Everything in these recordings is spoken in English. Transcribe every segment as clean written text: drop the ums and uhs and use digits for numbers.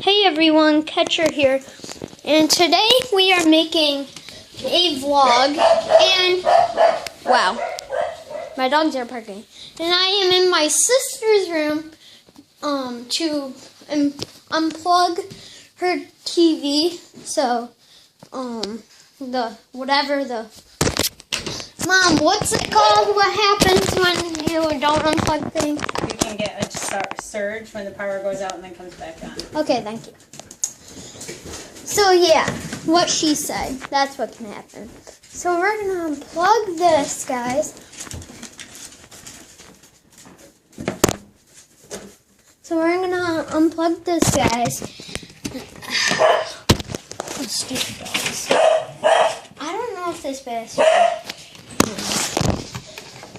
Hey everyone, Catcher here, and today we are making a vlog, and wow, my dogs are barking, and I am in my sister's room to unplug her TV, so Mom, what's it called? What happens when you don't unplug things? You can get a surge when the power goes out and then comes back on. Okay, thank you. So yeah, what she said, that's what can happen. So we're gonna unplug this, guys. So we're gonna unplug this, guys. Oh, stupid dogs. I don't know if this bastard.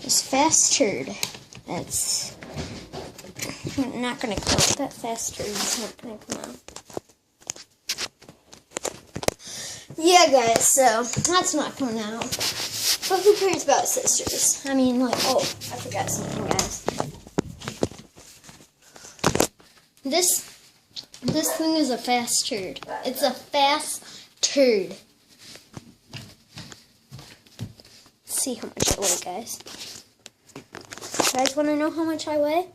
This fast turd. That's not gonna come out. That fast turd is not gonna come out. Yeah, guys, so that's not coming out. But who cares about sisters? I mean, like, oh, I forgot something, guys. This thing is a fast turd. It's a fast turd. Let's see how much I weigh, guys. You guys want to know how much I weigh?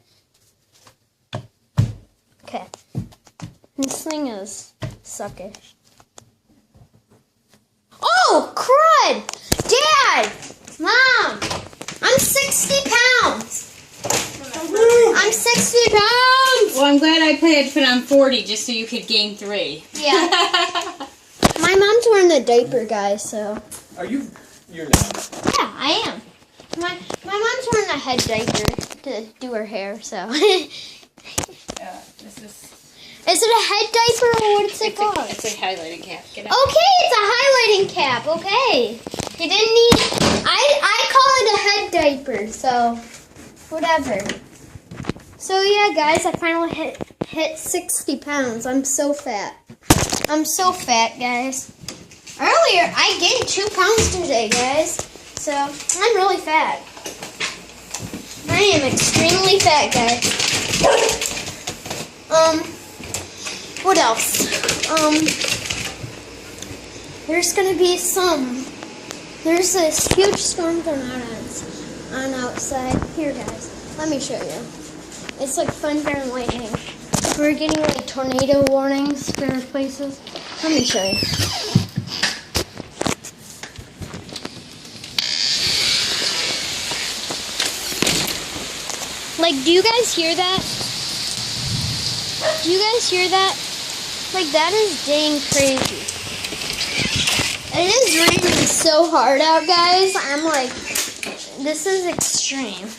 Okay. This thing is suckish. Oh, crud! Dad! Mom! I'm 60 pounds! I'm 60 pounds! Well, I'm glad I had put on 40 just so you could gain 3. Yeah. My mom's wearing a diaper, guys, so. You're not. Yeah, I am. My mom's wearing a head diaper to do her hair, so. This is... Is it a head diaper or what's it called? It's a highlighting cap. Get out. Okay, it's a highlighting cap. Okay. You didn't need... I call it a head diaper, so whatever. So yeah, guys, I finally hit 60 pounds. I'm so fat. I'm so fat, guys. Earlier, I gained 2 pounds today, guys. So I'm really fat. I am extremely fat, guys. What else? There's gonna be there's this huge storm going on outside. Here, guys, let me show you. It's like thunder and lightning. We're getting like tornado warnings for places. Let me show you. Like, do you guys hear that? Do you guys hear that? Like, that is dang crazy. It is raining so hard out, guys. I'm like, this is extreme.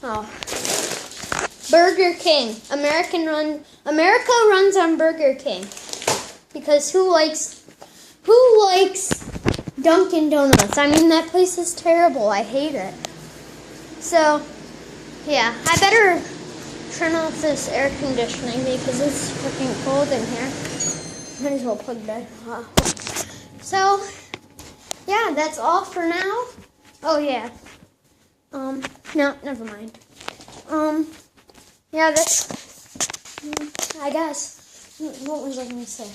Oh. Burger King. America runs on Burger King. Because who likes Dunkin' Donuts? I mean, that place is terrible. I hate it. So, yeah, I better turn off this air conditioning because it's freaking cold in here. Might as well plug that off. So, yeah, that's all for now. Oh, yeah. No, never mind. Yeah, that's, I guess, what was I going to say?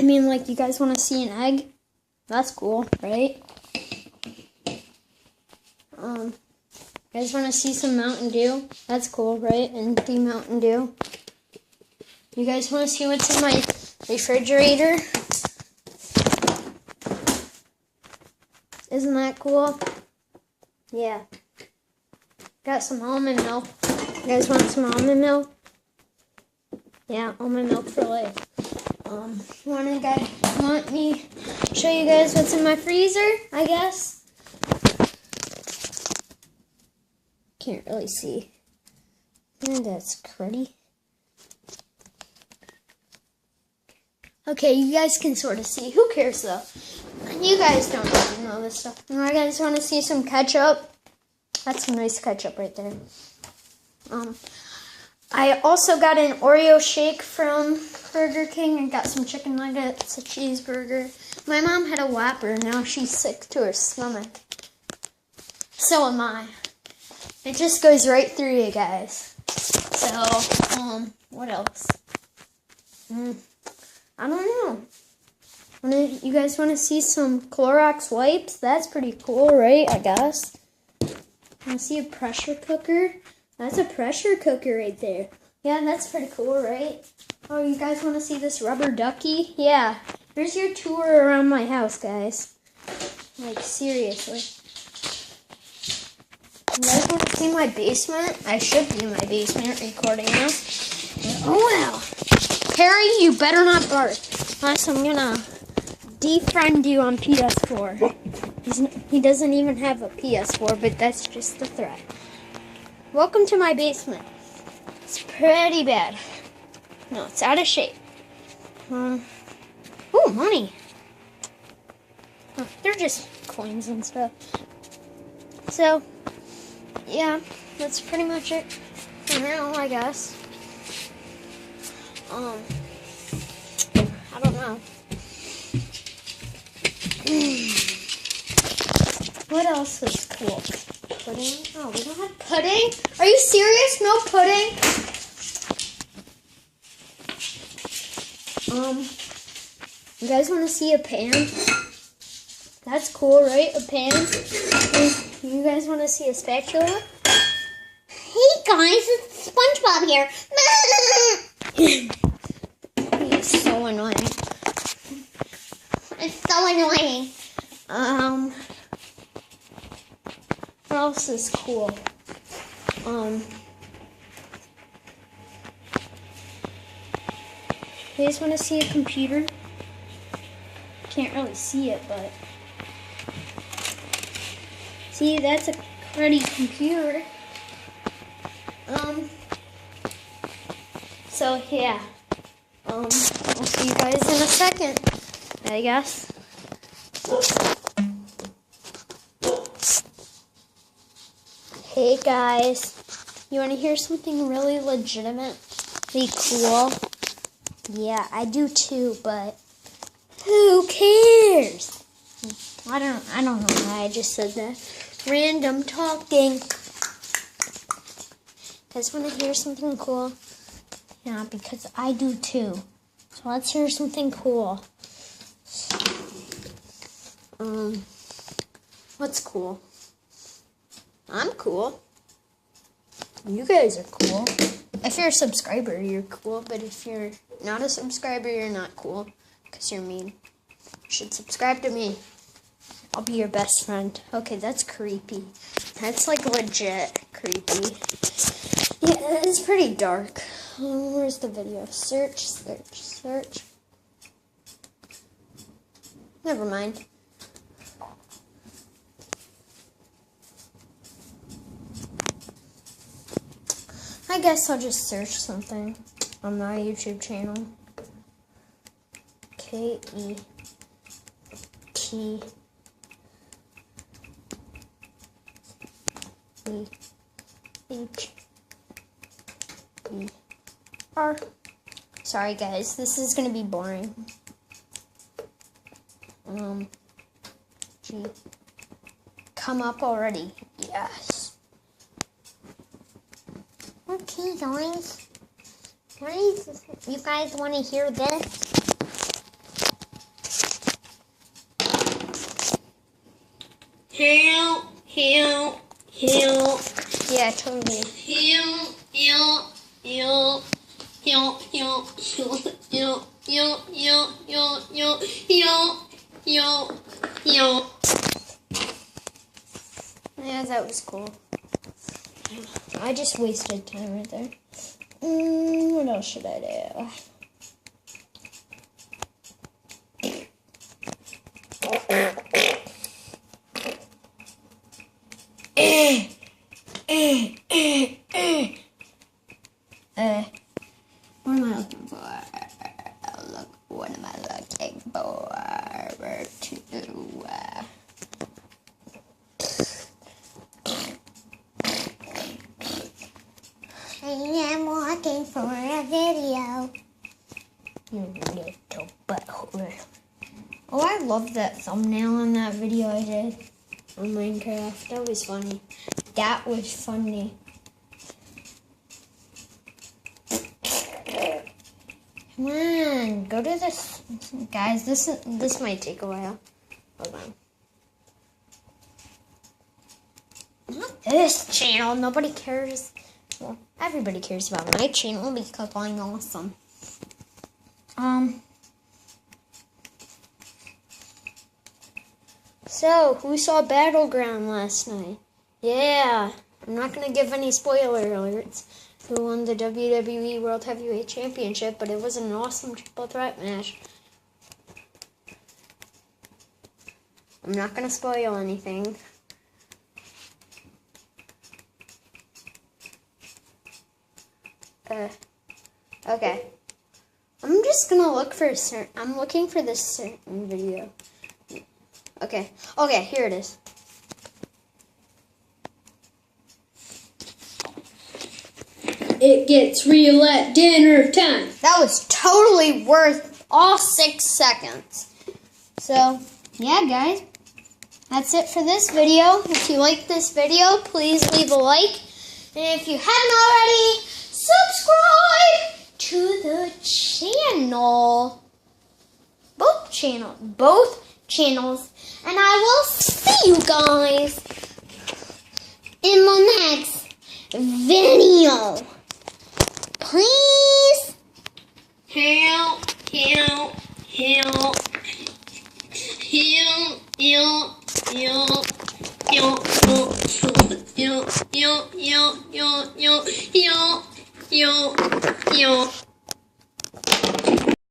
I mean, like, you guys want to see an egg? That's cool, right? You guys want to see some Mountain Dew? That's cool, right? And the Mountain Dew. You guys want to see what's in my refrigerator? Isn't that cool? Yeah. Got some almond milk. You guys want some almond milk? Yeah, almond milk for life. Want me to show you guys what's in my freezer, I guess? Can't really see. That's pretty. Okay, you guys can sort of see. Who cares though? You guys don't even know this stuff. You guys want to see some ketchup? That's some nice ketchup right there. I also got an Oreo shake from Burger King and got some chicken nuggets, a cheeseburger. My mom had a Whopper. Now she's sick to her stomach. So am I. It just goes right through you guys. So, what else? I don't know. You guys want to see some Clorox wipes? That's pretty cool, right? I guess. Want to see a pressure cooker? That's a pressure cooker right there. Yeah, that's pretty cool, right? Oh, you guys want to see this rubber ducky? Yeah. Here's your tour around my house, guys. Like, seriously. You guys want to see my basement? I should be in my basement recording now. Oh, wow. Harry, you better not bark. Unless I'm gonna defriend you on PS4. He doesn't even have a PS4, but that's just a threat. Welcome to my basement. It's pretty bad. No, it's out of shape. Ooh, money. Oh, they're just coins and stuff. So, yeah, that's pretty much it for now, I guess. I don't know. What else was cool? Pudding? Oh, we don't have pudding? Are you serious? No pudding? You guys want to see a pan? That's cool, right? A pan? You guys want to see a spatula? Hey guys, it's SpongeBob here. He's so annoying. It's so annoying. What else is cool? You guys want to see a computer? Can't really see it, but see, that's a pretty computer. So yeah. I'll see you guys in a second, I guess. Hey guys, you want to hear something really legitimately cool? Yeah, I do too, but who cares? I don't know why I just said that. Random talking. Guys want to hear something cool? Yeah, because I do too. So let's hear something cool. What's cool? I'm cool. You guys are cool. If you're a subscriber, you're cool. But if you're not a subscriber, you're not cool. Because you're mean. You should subscribe to me. I'll be your best friend. Okay, that's creepy. That's like legit creepy. Yeah, it's pretty dark. Where's the video? Search. Never mind. I guess I'll just search something on my YouTube channel. KETHER. Sorry guys, this is gonna be boring. G. Come up already. Yes. Okay guys. You guys want to hear this? Help. Yeah, totally. Yeah, that was cool. I just wasted time right there. What else should I do? What am I looking for? What am I looking for? I am looking for a video. You little butthole. Oh, I love that thumbnail on that video I did on Minecraft. That was funny. That was funny. Come on, go to this. Guys, this might take a while. Hold on. Not this channel. Nobody cares. Well, everybody cares about my channel because I'm awesome. So, who saw Battleground last night? Yeah, I'm not going to give any spoiler alerts who won the WWE World Heavyweight Championship, but it was an awesome triple threat match. I'm not going to spoil anything. Okay. I'm just going to look for I'm looking for this certain video. Okay, here it is. It gets real at dinner time. That was totally worth all 6 seconds. So, yeah, guys. That's it for this video. If you like this video, please leave a like. And if you haven't already, subscribe to the channel. Both channels. And I will see you guys in the next video. Please help.